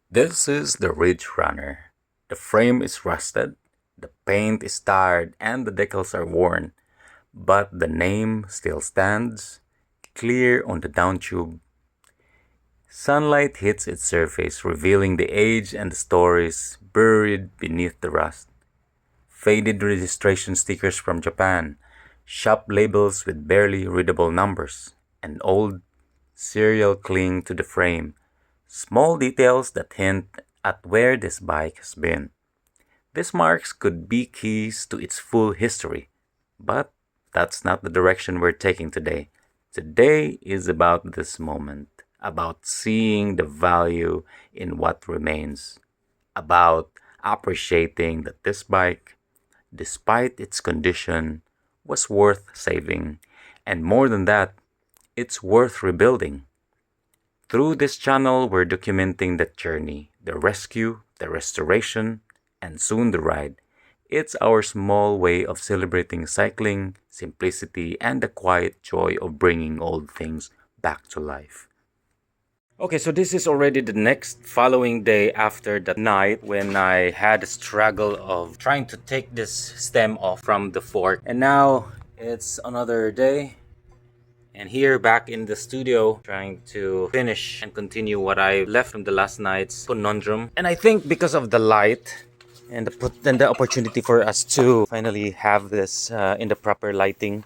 This is the Ridge Runner. The frame is rusted, the paint is tired, and the decals are worn, but the name still stands, clear on the down tube. Sunlight hits its surface, revealing the age and the stories buried beneath the rust. Faded registration stickers from Japan, shop labels with barely readable numbers, and old serial cling to the frame. Small details that hint at where this bike has been. These marks could be keys to its full history, but that's not the direction we're taking today. Today is about this moment, about seeing the value in what remains, about appreciating that this bike, despite its condition, was worth saving, and more than that, it's worth rebuilding. Through this channel, we're documenting that journey, the rescue, the restoration, and soon the ride. It's our small way of celebrating cycling, simplicity, and the quiet joy of bringing old things back to life. Okay, so this is already the next following day after that night when I had a struggle of trying to take this stem off from the fork. And now it's another day. And here back in the studio, trying to finish and continue what I left from the last night's conundrum. And I think because of the light and the opportunity for us to finally have this in the proper lighting,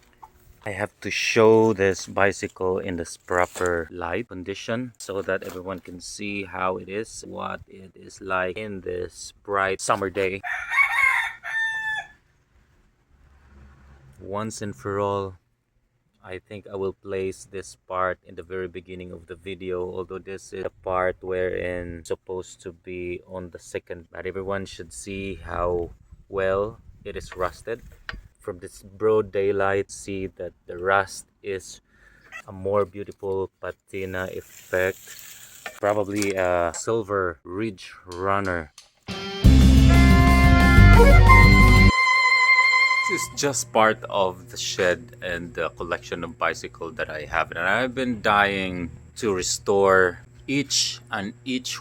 I have to show this bicycle in this proper light condition so that everyone can see how it is, what it is like in this bright summer day. Once and for all, I think I will place this part in the very beginning of the video, although this is the part wherein it's supposed to be on the second, but everyone should see how well it is rusted. From this broad daylight, see that the rust is a more beautiful patina effect, probably a silver Ridge Runner. This is just part of the shed and the collection of bicycles that I have, and I've been dying to restore each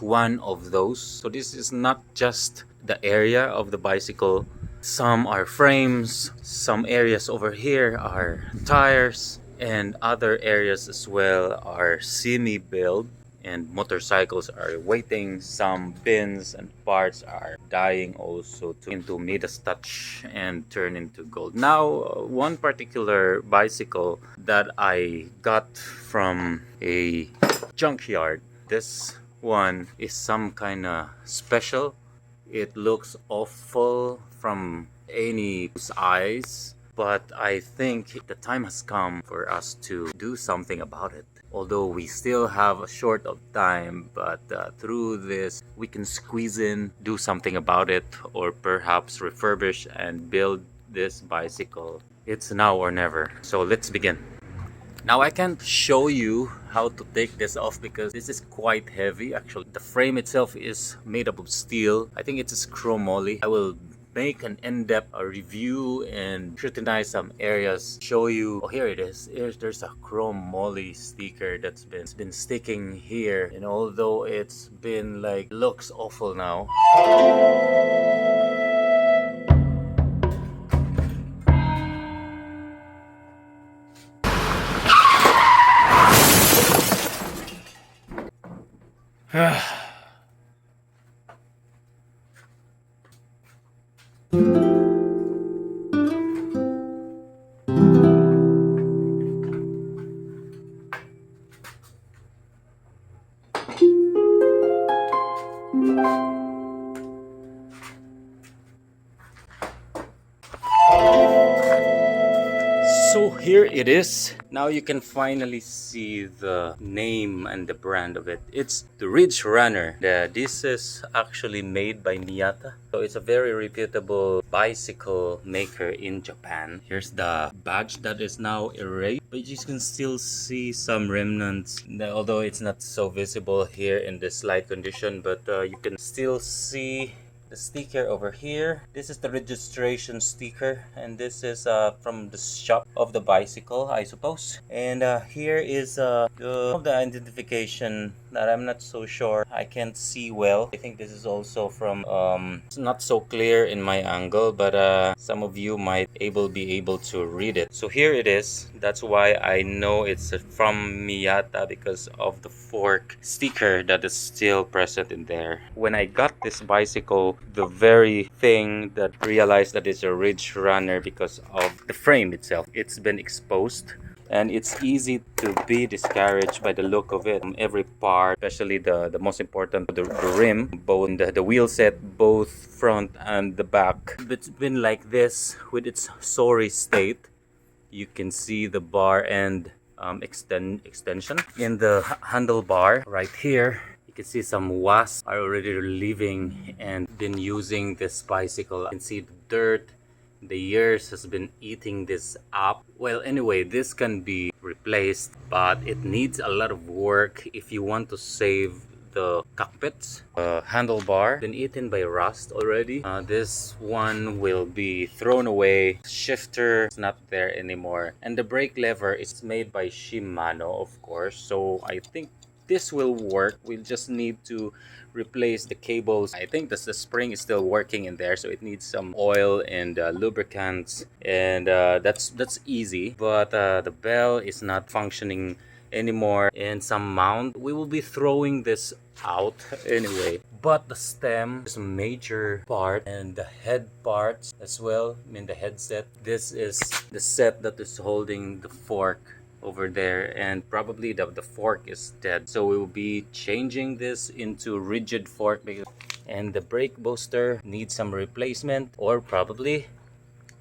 one of those. So this is not just the area of the bicycle. Some are frames, some areas over here are tires, and other areas as well are semi-built, and motorcycles are waiting. Some bins and parts are dying also into Midas touch and turn into gold. Now, one particular bicycle that I got from a junkyard, this one is some kind of special. It looks awful from any's eyes, but I think the time has come for us to do something about it. Although we still have a short of time, but through this we can squeeze in, do something about it, or perhaps refurbish and build this bicycle. It's now or never. So let's begin. Now I can't show you how to take this off because this is quite heavy. Actually, the frame itself is made up of steel. I think it's a chromoly. I will make an in-depth review and scrutinize some areas, show you. Oh, here it is. There's a chrome moly sticker that's been sticking here, and although it's been like looks awful now. So here it is. Now you can finally see the name and the brand of it. It's the Ridge Runner. This is actually made by Miyata. So it's a very reputable bicycle maker in Japan. Here's the badge that is now erased, but you can still see some remnants. Although it's not so visible here in this light condition, but you can still see the sticker over here. This is the registration sticker, and this is from the shop of the bicycle, I suppose. And here is the identification that I'm not so sure. I can't see well. I think this is also from it's not so clear in my angle, but some of you might be able to read it. So here it is. That's why I know it's from Miyata, because of the fork sticker that is still present in there. When I got this bicycle, the very thing that realized that it's a Ridge Runner because of the frame itself. It's been exposed, and it's easy to be discouraged by the look of it. Every part, especially the most important, the rim, both the wheel set, both front and the back, it's been like this with its sorry state. You can see the bar end extension in the handlebar right here. You can see some wasps are already living and been using this bicycle. You can see the dirt, the years has been eating this up. Well, anyway, this can be replaced, but it needs a lot of work if you want to save the cockpits. Handlebar been eaten by rust already. This one will be thrown away. Shifter is not there anymore, and the brake lever is made by Shimano, of course, so I think this will work. We'll just need to replace the cables. I think the spring is still working in there, so it needs some oil and lubricants, and that's easy. But the bell is not functioning anymore, and some mount. We will be throwing this out anyway. But the stem is a major part, and the head parts as well. I mean, the headset. This is the set that is holding the fork over there, and probably the fork is dead, so we will be changing this into rigid fork, and the brake booster needs some replacement, or probably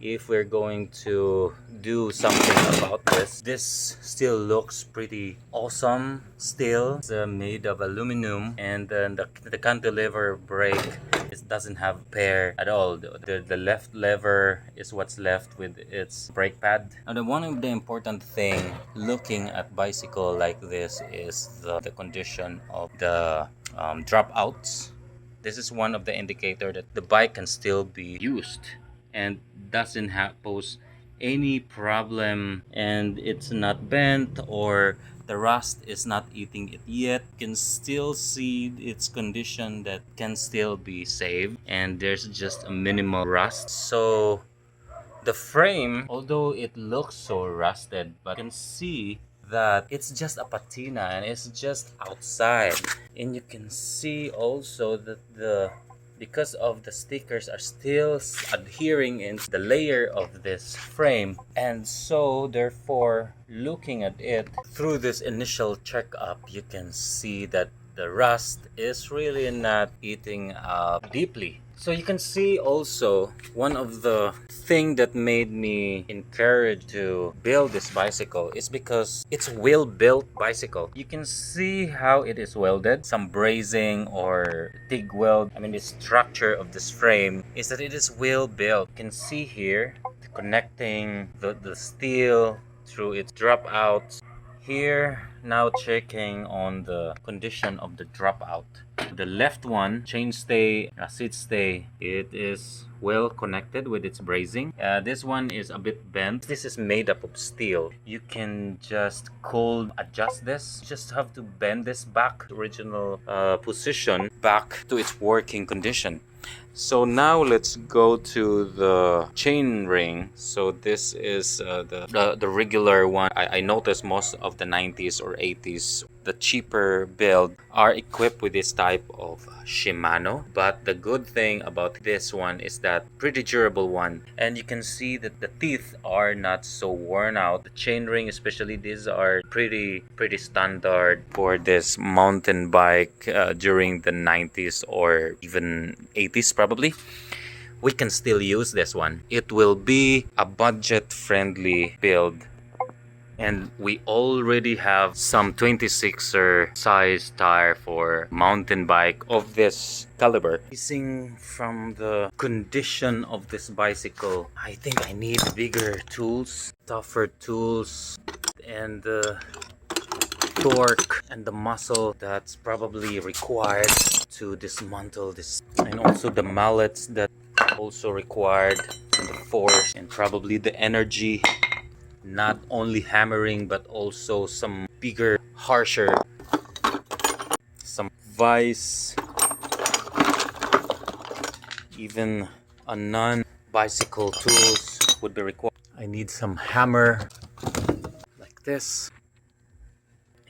if we're going to do something about this still looks pretty awesome. Still, it's made of aluminum, and then the cantilever brake, it doesn't have pair at all. The left lever is what's left with its brake pad. And one of the important thing looking at bicycle like this is the condition of the dropouts. This is one of the indicator that the bike can still be used and doesn't pose any problem, and it's not bent or the rust is not eating it yet. You can still see its condition that can still be saved, and there's just a minimal rust. So the frame, although it looks so rusted, but you can see that it's just a patina and it's just outside. And you can see also that because of the stickers are still adhering in the layer of this frame, and so therefore looking at it through this initial checkup, you can see that the rust is really not eating up deeply. So you can see also one of the thing that made me encouraged to build this bicycle is because it's a well-built bicycle. You can see how it is welded, some brazing or TIG weld. I mean, the structure of this frame is that it is well built. You can see here connecting the steel through its dropouts. Here, now checking on the condition of the dropout. The left one, chainstay, seat stay, it is well connected with its brazing. This one is a bit bent. This is made up of steel. You can just cold adjust this. You just have to bend this back to original position, back to its working condition. So now let's go to the chain ring. So this is the regular one. I noticed most of the 90s or 80s, the cheaper build are equipped with this type of Shimano. But the good thing about this one is that pretty durable one. And you can see that the teeth are not so worn out. The chain ring especially, these are pretty standard for this mountain bike during the 90s or even 80s probably. We can still use this one. It will be a budget-friendly build. And we already have some 26er size tire for mountain bike of this caliber. Basing from the condition of this bicycle, I think I need bigger tools, tougher tools, and the torque and the muscle that's probably required to dismantle this, and also the mallets that also required, and the force, and probably the energy, not only hammering but also some bigger, harsher device, even a non-bicycle tools would be required. I need some hammer like this,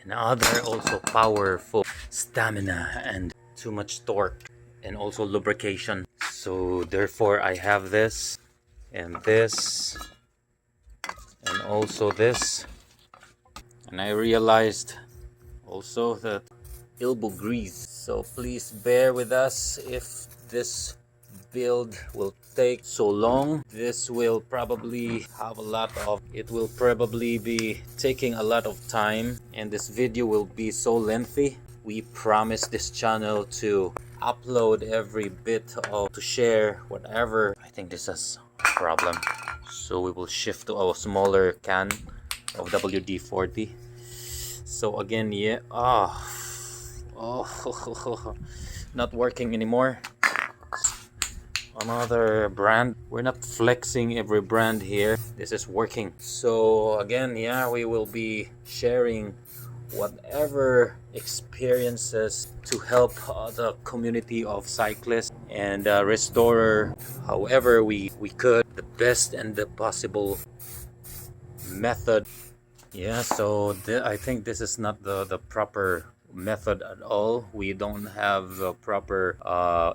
and other also powerful stamina and too much torque, and also lubrication. So therefore I have this and this and also this, and I realized also that elbow grease. So please bear with us if this build will take so long. This will probably have a lot of, it will probably be taking a lot of time, and this video will be so lengthy. We promise this channel to upload every bit of, to share whatever. I think this is a problem, so we will shift to a smaller can of WD-40. So again, yeah, oh, not working anymore. Another brand. We're not flexing every brand here. This is working. So again, yeah, we will be sharing whatever experiences to help the community of cyclists and restorer, however we could, the best and the possible method. Yeah, so I think this is not the proper method at all. We don't have the proper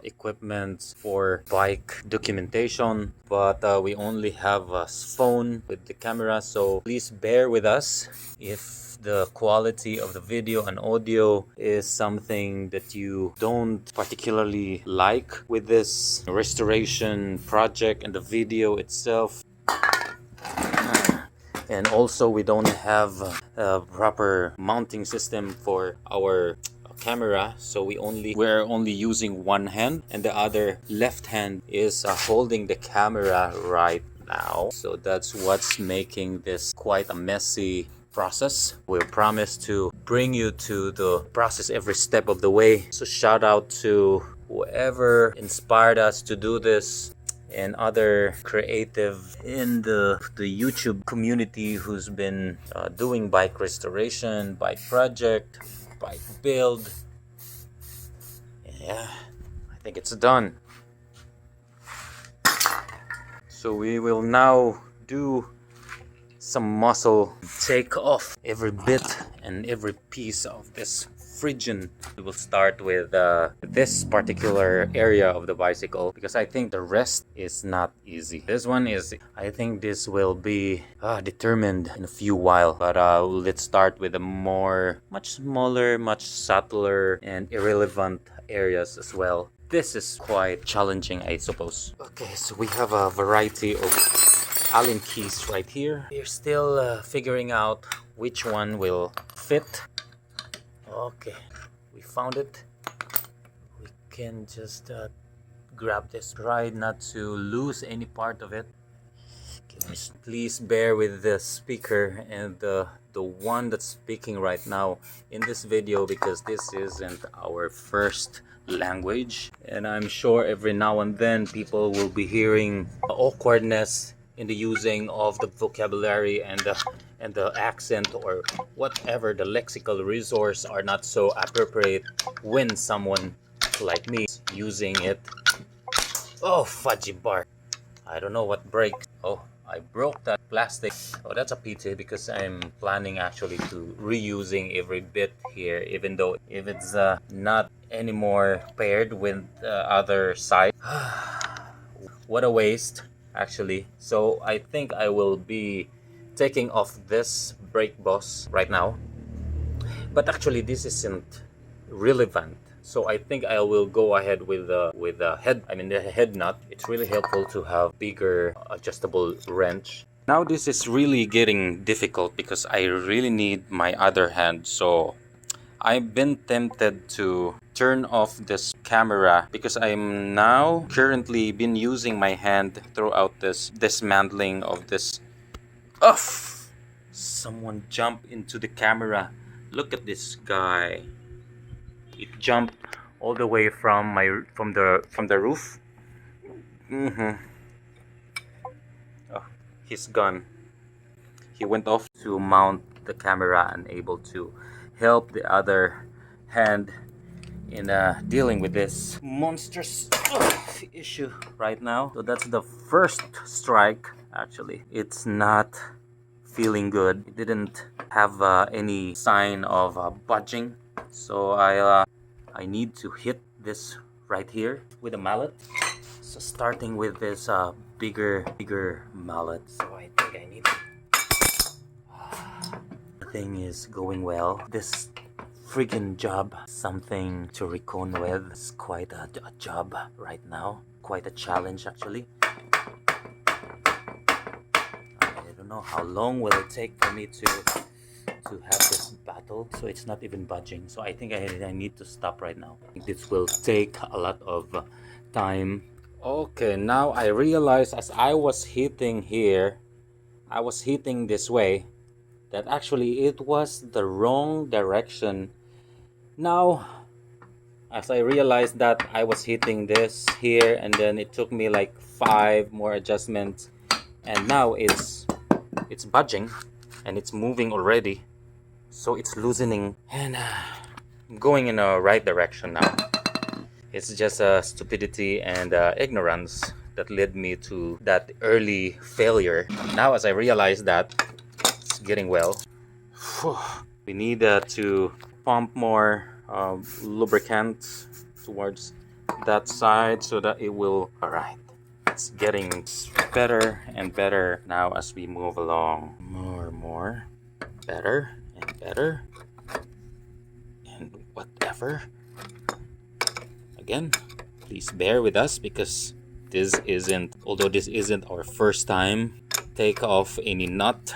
equipment for bike documentation, but we only have a phone with the camera, so please bear with us if the quality of the video and audio is something that you don't particularly like with this restoration project and the video itself. And also we don't have a proper mounting system for our camera, so we're only using one hand, and the other left hand is holding the camera right now. So that's what's making this quite a messy process. We promise to bring you to the process every step of the way. So shout out to whoever inspired us to do this, and other creative in the YouTube community who's been doing bike restoration, bike project, bike build. Yeah, I think it's done. So we will now do some muscle, take off every bit and every piece of this Phrygian. We will start with this particular area of the bicycle, because I think the rest is not easy. This one is, I think this will be determined in a few while, but let's start with the much smaller, much subtler and irrelevant areas as well. This is quite challenging, I suppose. Okay, so we have a variety of Allen keys right here. We're still figuring out which one will fit. Okay, we found it. We can just grab this. Try not to lose any part of it. Please bear with the speaker and the one that's speaking right now in this video, because this isn't our first language, and I'm sure every now and then people will be hearing awkwardness in the using of the vocabulary and the accent, or whatever the lexical resource are not so appropriate when someone like me is using it. Oh, fudgy bar. I don't know what breaks. Oh, I broke that plastic. Oh, that's a pity, because I'm planning actually to reusing every bit here, even though if it's not anymore paired with the other side. What a waste, actually. So I think I will be taking off this brake boss right now, but actually this isn't relevant. So I think I will go ahead with the head nut. It's really helpful to have bigger adjustable wrench. Now this is really getting difficult because I really need my other hand. So I've been tempted to turn off this camera, because I'm now currently been using my hand throughout this dismantling of this. Uff! Someone jumped into the camera. Look at this guy. It jumped all the way from the roof. Oh, he's gone. He went off to mount the camera and able to help the other hand in dealing with this monstrous issue right now. So that's the first strike. Actually, it's not feeling good. It didn't have any sign of budging. So I need to hit this right here with a mallet. So starting with this bigger mallet. So I think I need to... The thing is going well. This freaking job, something to reckon with. It's quite a job right now. Quite a challenge actually. I don't know how long will it take for me to have this battle. So it's not even budging. So I think I need to stop right now. I think this will take a lot of time. Okay, now I realize as I was hitting here, I was hitting this way, that actually it was the wrong direction. Now, as I realized that I was hitting this here, and then it took me like 5 more adjustments, and now it's budging and it's moving already, so it's loosening, and I'm going in a right direction now. It's just stupidity and ignorance that led me to that early failure. Now as I realize that it's getting well, we need to pump more lubricant towards that side so that it will... Alright, it's getting better and better now as we move along. More, better and better, and whatever. Again, please bear with us because although this isn't our first time take off any nut,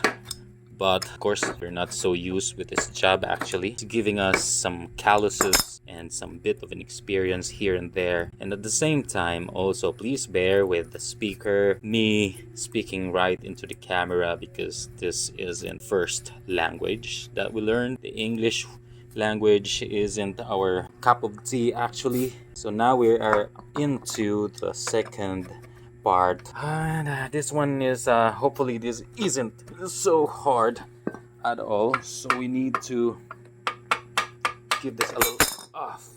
but of course we're not so used with this job. Actually, it's giving us some calluses and some bit of an experience here and there. And at the same time also, please bear with the speaker, me speaking right into the camera, because this isn't first language that we learn. The English language isn't our cup of tea actually. So now we are into the second part, and this one is hopefully this isn't so hard at all. So we need to give this a little off.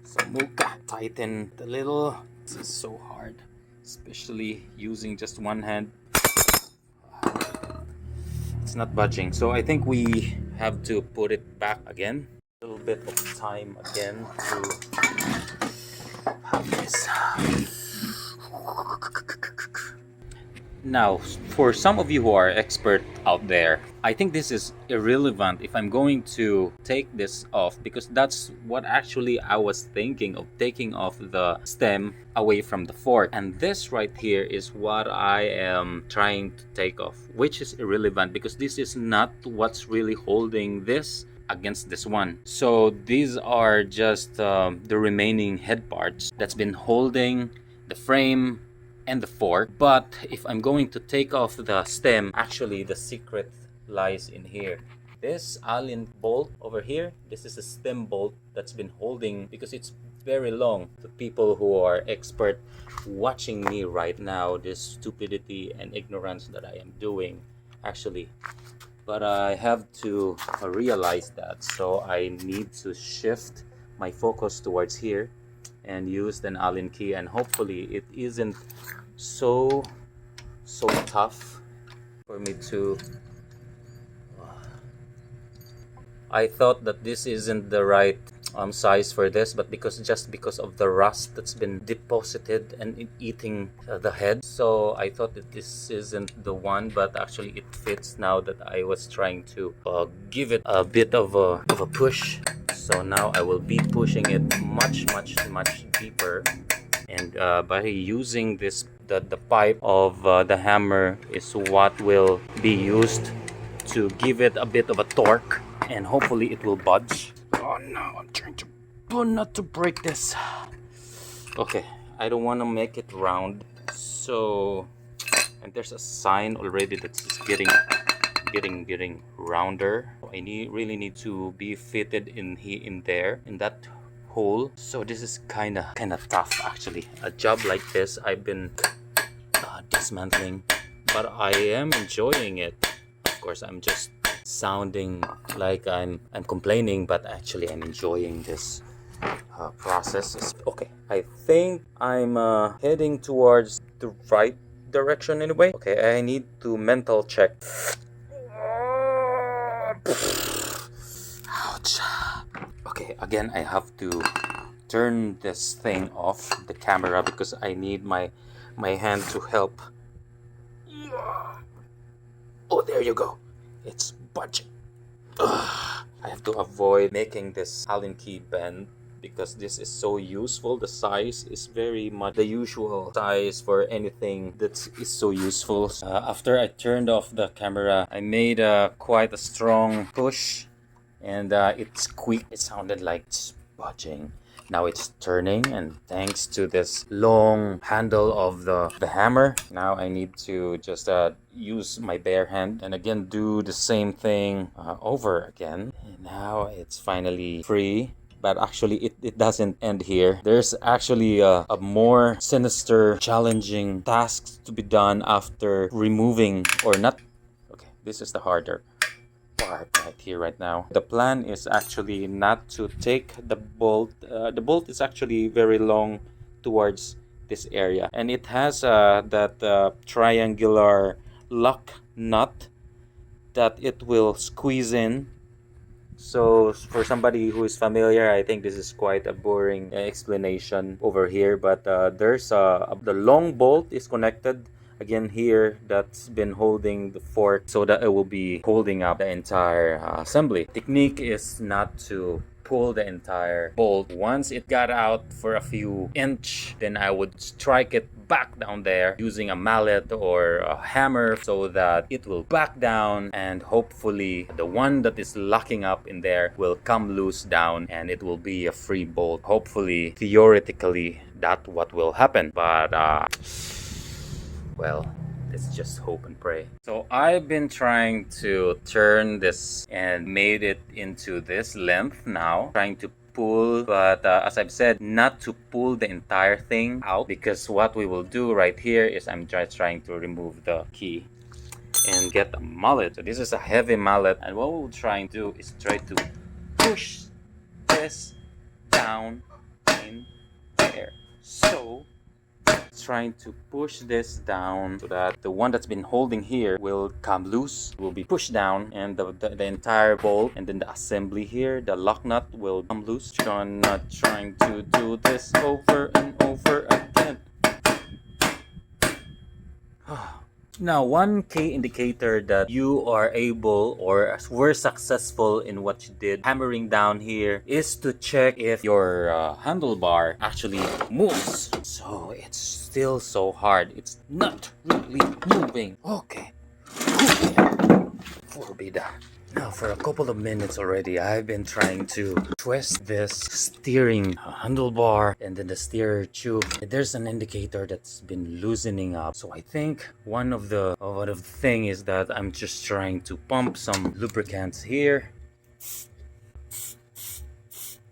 So Muka, tighten the little. This is so hard, especially using just one hand. It's not budging, so I think we have to put it back again. A little bit of time again to have this. Now, for some of you who are expert out there, I think this is irrelevant if I'm going to take this off, because that's what actually I was thinking of, taking off the stem away from the fork. And this right here is what I am trying to take off, which is irrelevant because this is not what's really holding this against this one. So these are just the remaining head parts that's been holding the frame and the fork. But if I'm going to take off the stem, actually the secret lies in here. This Allen bolt over here, this is a stem bolt that's been holding, because it's very long. The people who are expert watching me right now, this stupidity and ignorance that I am doing actually, but I have to realize that, so I need to shift my focus towards here and use an Allen key, and hopefully it isn't so tough for me to... I thought that this isn't the right size for this, but because of the rust that's been deposited and eating the head, so I thought that this isn't the one, but actually it fits now that I was trying to give it a bit of a push. So now I will be pushing it much deeper, and by using this, the pipe of the hammer is what will be used to give it a bit of a torque, and hopefully it will budge. Oh no, I'm trying to not to break this. Okay, I don't want to make it round, so... And there's a sign already that's just getting rounder. I really need to be fitted in there, in that hole. So this is kind of tough actually. A job like this I've been dismantling, but I am enjoying it. Of course, I'm just sounding like I'm complaining, but actually I'm enjoying this process. Okay, I think I'm heading towards the right direction anyway. Okay, I need to mental check. Ouch. Okay, again, I have to turn this thing off the camera because I need my hand to help. Oh, there you go. It's budging. I have to avoid making this Allen key bend because this is so useful. The size is very much the usual size for anything that is so useful. After I turned off the camera, I made quite a strong push, and it squeaked. It sounded like it's budging. Now it's turning, and thanks to this long handle of the hammer, now I need to just use my bare hand and again do the same thing over again. And now it's finally free. But actually, it doesn't end here. There's actually a more sinister, challenging task to be done after removing or not. Okay, this is the harder part right here right now. The plan is actually not to take the bolt. The bolt is actually very long towards this area, and it has that triangular lock nut that it will squeeze in. So for somebody who is familiar, I think this is quite a boring explanation over here, but there's the long bolt is connected again here that's been holding the fork so that it will be holding up the entire assembly. Technique is not to pull the entire bolt. Once it got out for a few inch, then I would strike it back down there using a mallet or a hammer so that it will back down, and hopefully the one that is locking up in there will come loose down and it will be a free bolt. Hopefully, theoretically, that's what will happen, but well, let's just hope and pray. So I've been trying to turn this and made it into this length now, trying to pull, but as I've said, not to pull the entire thing out, because what we will do right here is I'm just trying to remove the key and get a mallet. So this is a heavy mallet, and what we'll try and do is try to push this down in there. So trying to push this down so that the one that's been holding here will come loose, will be pushed down, and the entire bolt and then the assembly here, the lock nut, will come loose. Not trying to do this over and over again. Now, one key indicator that you are able or were successful in what you did hammering down here is to check if your handlebar actually moves. So it's still so hard. It's not really moving. Okay. Forbid. Now, for a couple of minutes already, I've been trying to twist this steering handlebar and then the steer tube. There's an indicator that's been loosening up. So I think one of the thing is that I'm just trying to pump some lubricants here. This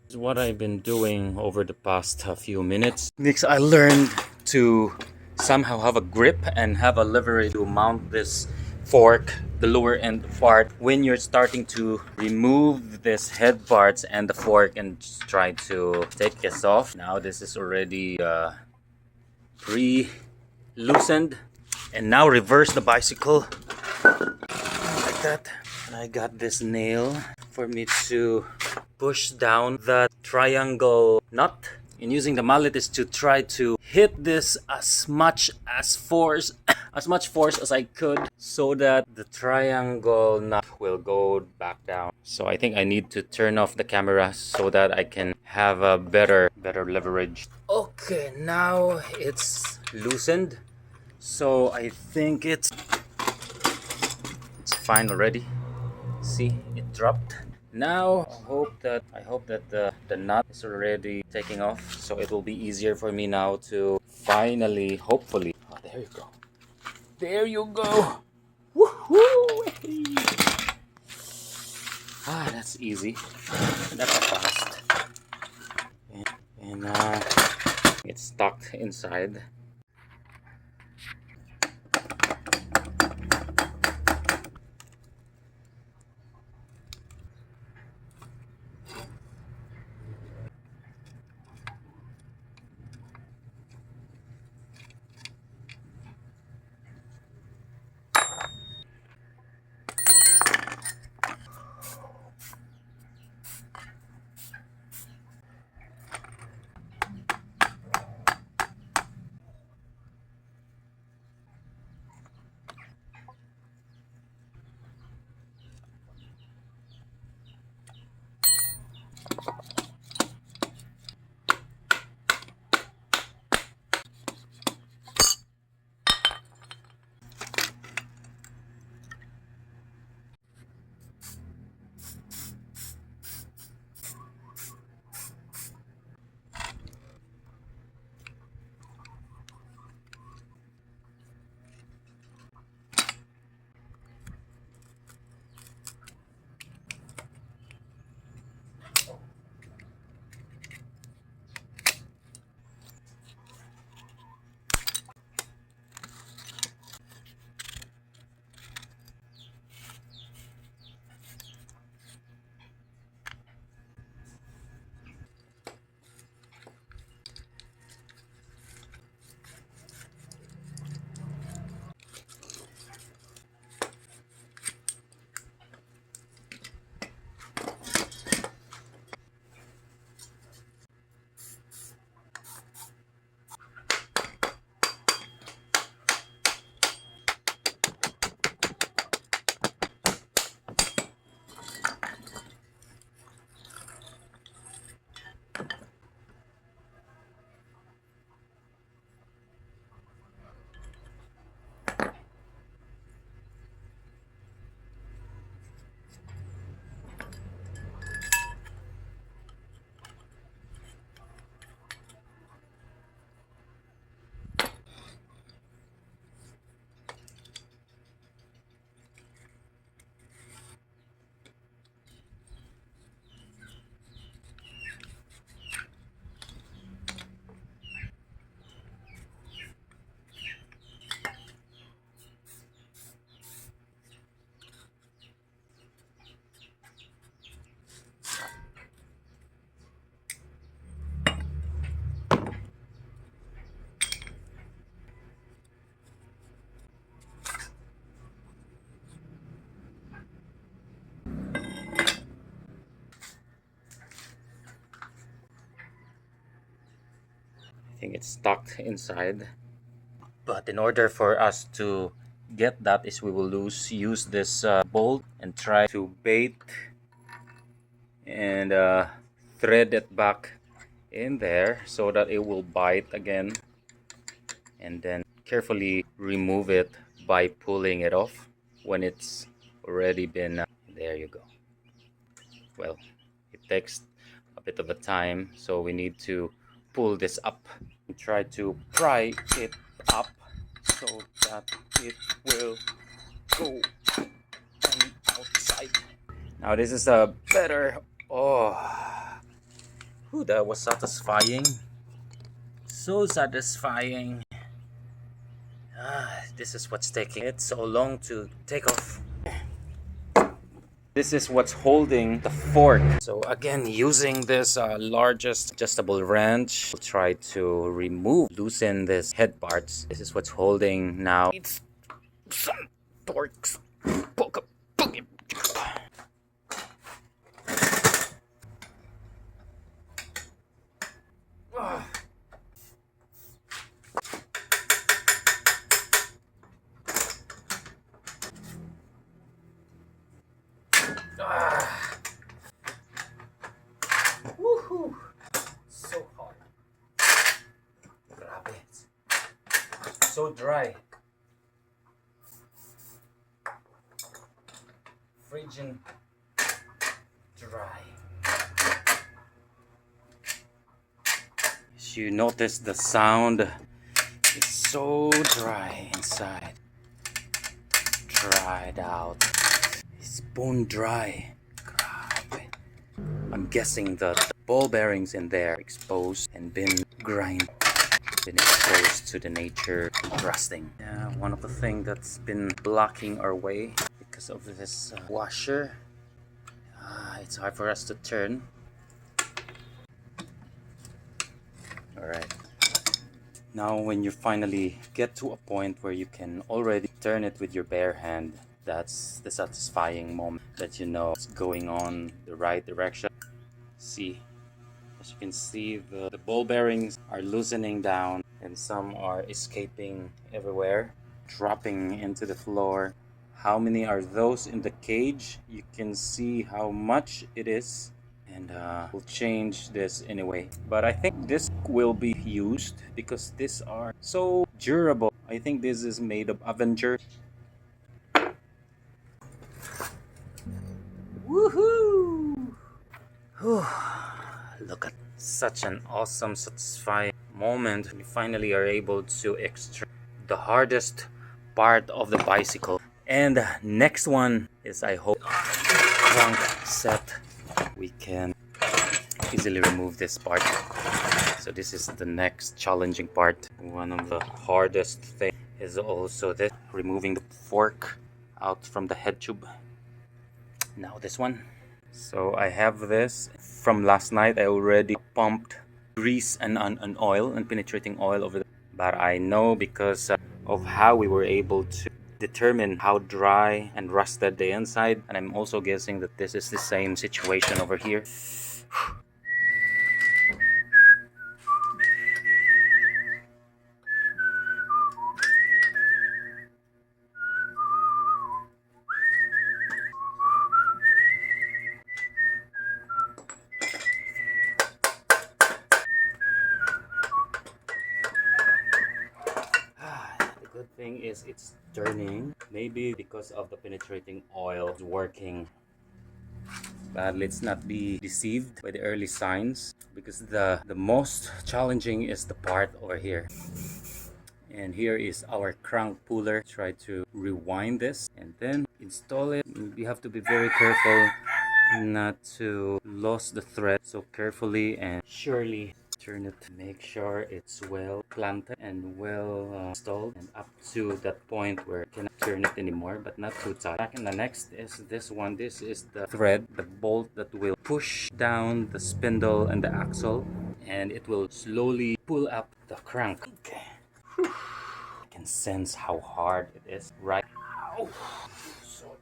is what I've been doing over the past few minutes. Next, I learned to somehow have a grip and have a leverage to mount this fork, the lower end part, when you're starting to remove this head parts and the fork and just try to take this off. Now this is already pre-loosened, and now reverse the bicycle like that, and I got this nail for me to push down the triangle nut. And using the mallet is to try to hit this as much force as I could so that the triangle nut will go back down. So I think I need to turn off the camera so that I can have a better leverage. Okay, now it's loosened. So I think it's fine already. See, it dropped. Now I hope that the nut is already taking off, so it will be easier for me now to finally, hopefully. Oh, there you go. There you go. Woohoo! That's easy. That's fast. And it's stuck inside. think it's stuck inside. But in order for us to get that is we will use this bolt and try to bait and thread it back in there so that it will bite again, and then carefully remove it by pulling it off when it's already been there you go. Well, it takes a bit of a time, so we need to pull this up and try to pry it up so that it will go on outside. Now this is a better, oh, whew, that was satisfying, so satisfying. This is what's taking it so long to take off. This is what's holding the fork. So again, using this largest adjustable wrench, we'll try to loosen this head parts. This is what's holding now. It's some torques. Poke up. Woohoo! So hard. Grabe. So dry. Friggin' dry. As you notice, the sound is so dry inside. Dried out. It's bone dry. Grabe. I'm guessing that the ball bearings in there exposed and been exposed to the nature of rusting. Yeah, one of the things that's been blocking our way because of this washer. It's hard for us to turn. Alright. Now when you finally get to a point where you can already turn it with your bare hand, that's the satisfying moment that you know it's going on the right direction. See, as you can see, the ball bearings are loosening down and some are escaping everywhere, dropping into the floor. How many are those in the cage? You can see how much it is, and we'll change this anyway. But I think this will be used because these are so durable. I think this is made of Avenger. Woohoo! Look at such an awesome, satisfying moment. We finally are able to extract the hardest part of the bicycle. And next one is, I hope, crank set. We can easily remove this part. So this is the next challenging part. One of the hardest things is also this, removing the fork out from the head tube. Now this one. So I have this from last night. I already pumped grease and oil and penetrating oil over there. But I know because of how we were able to determine how dry and rusted the inside, and I'm also guessing that this is the same situation over here. The good thing is it's turning, maybe because of the penetrating oil working. But let's not be deceived by the early signs, because the most challenging is the part over here. And here is our crank puller. Try to rewind this and then install it. You have to be very careful not to lose the thread, so carefully and surely turn it to make sure it's well planted and well installed, and up to that point where you cannot turn it anymore, but not too tight. And the next is this one. This is the thread, the bolt that will push down the spindle and the axle, and it will slowly pull up the crank. Okay. Whew. I can sense how hard it is right now. So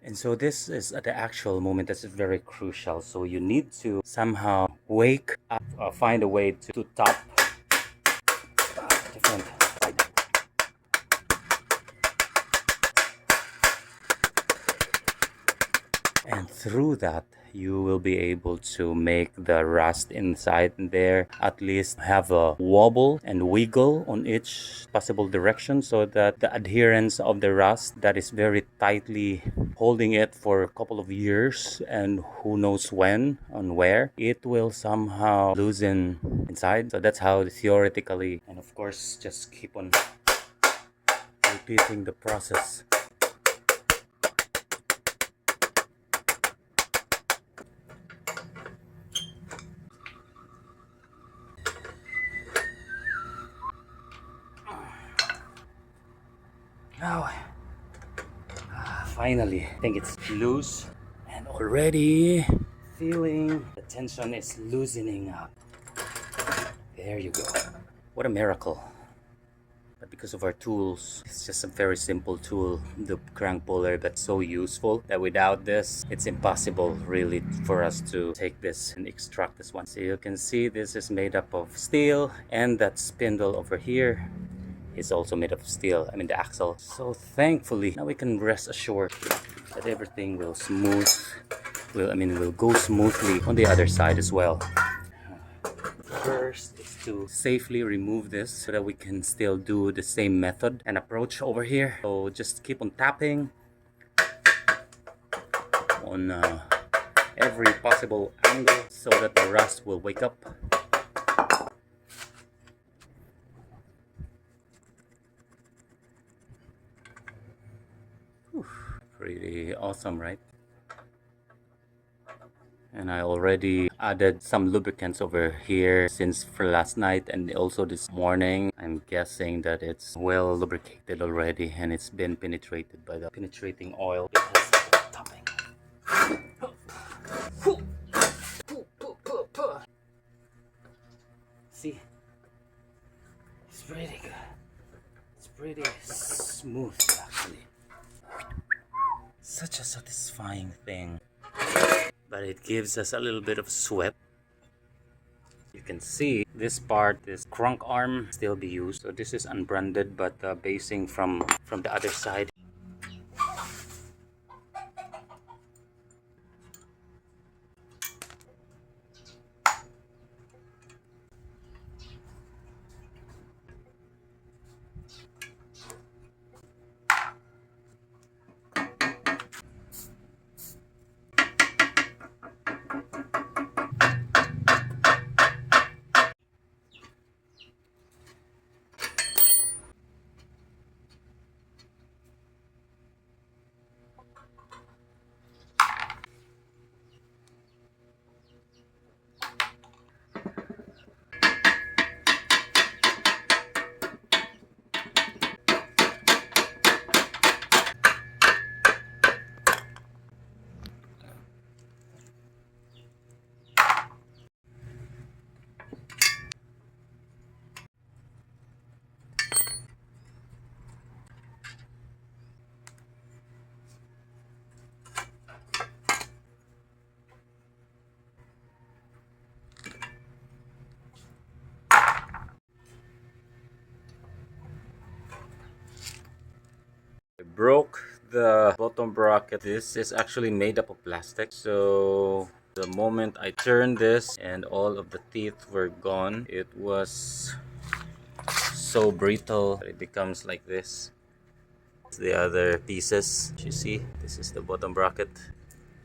And so this is at the actual moment that's very crucial. So you need to somehow wake up, find a way to top different side. And through that, you will be able to make the rust inside there at least have a wobble and wiggle on each possible direction, so that the adherence of the rust that is very tightly holding it for a couple of years and who knows when and where, it will somehow loosen inside. So that's how theoretically, and of course just keep on repeating the process. Now, finally, I think it's loose and already feeling the tension is loosening up. There you go. What a miracle. But because of our tools, it's just a very simple tool, the crank puller, that's so useful that without this, it's impossible really for us to take this and extract this one. So you can see this is made up of steel, and that spindle over here is also made of steel, I mean the axle. So thankfully, now we can rest assured that everything will will go smoothly on the other side as well. First is to safely remove this so that we can still do the same method and approach over here. So just keep on tapping on every possible angle so that the rust will wake up. Whew, pretty awesome, right? And I already added some lubricants over here since for last night and also this morning. I'm guessing that it's well lubricated already and it's been penetrated by the penetrating oil because of the topping. See, it's pretty good. It's pretty smooth actually. Such a satisfying thing. But it gives us a little bit of sweat. You can see this part, this crank arm, still be used. So this is unbranded, but the basing from the other side. I broke the bottom bracket. This is actually made up of plastic. So the moment I turned this and all of the teeth were gone, it was so brittle that it becomes like this. The other pieces, you see, this is the bottom bracket.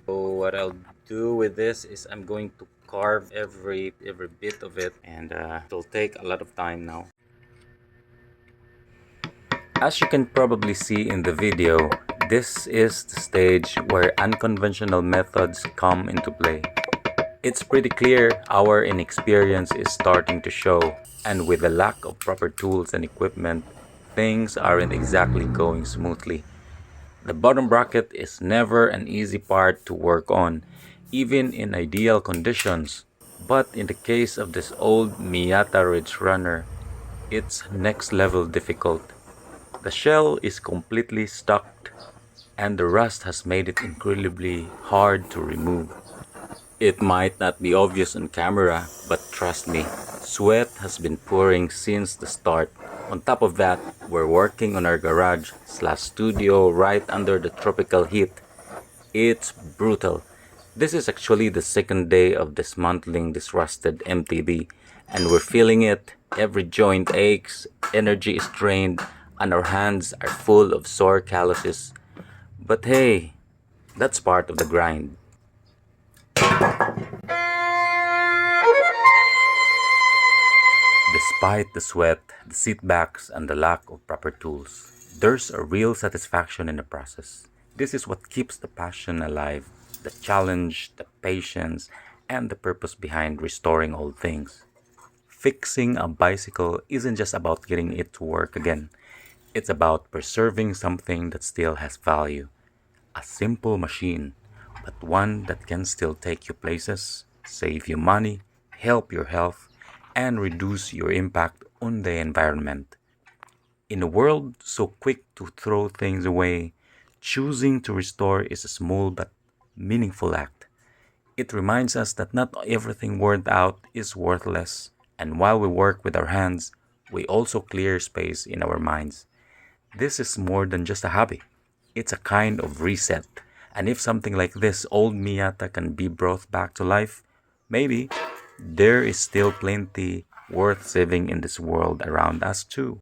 So what I'll do with this is I'm going to carve every bit of it, and it'll take a lot of time now. As you can probably see in the video, this is the stage where unconventional methods come into play. It's pretty clear our inexperience is starting to show, and with the lack of proper tools and equipment, things aren't exactly going smoothly. The bottom bracket is never an easy part to work on, even in ideal conditions. But in the case of this old Miyata Ridge Runner, it's next level difficult. The shell is completely stuck and the rust has made it incredibly hard to remove. It might not be obvious on camera, but trust me, sweat has been pouring since the start. On top of that, we're working on our garage slash studio right under the tropical heat. It's brutal. This is actually the second day of dismantling this rusted MTB, and we're feeling it. Every joint aches, energy is drained, and our hands are full of sore calluses. But hey, that's part of the grind. Despite the sweat, the setbacks, and the lack of proper tools, there's a real satisfaction in the process. This is what keeps the passion alive, the challenge, the patience, and the purpose behind restoring old things. Fixing a bicycle isn't just about getting it to work again, it's about preserving something that still has value. A simple machine, but one that can still take you places, save you money, help your health, and reduce your impact on the environment. In a world so quick to throw things away, choosing to restore is a small but meaningful act. It reminds us that not everything worn out is worthless, and while we work with our hands, we also clear space in our minds. This is more than just a hobby. It's a kind of reset. And if something like this old Miyata can be brought back to life, maybe there is still plenty worth saving in this world around us too.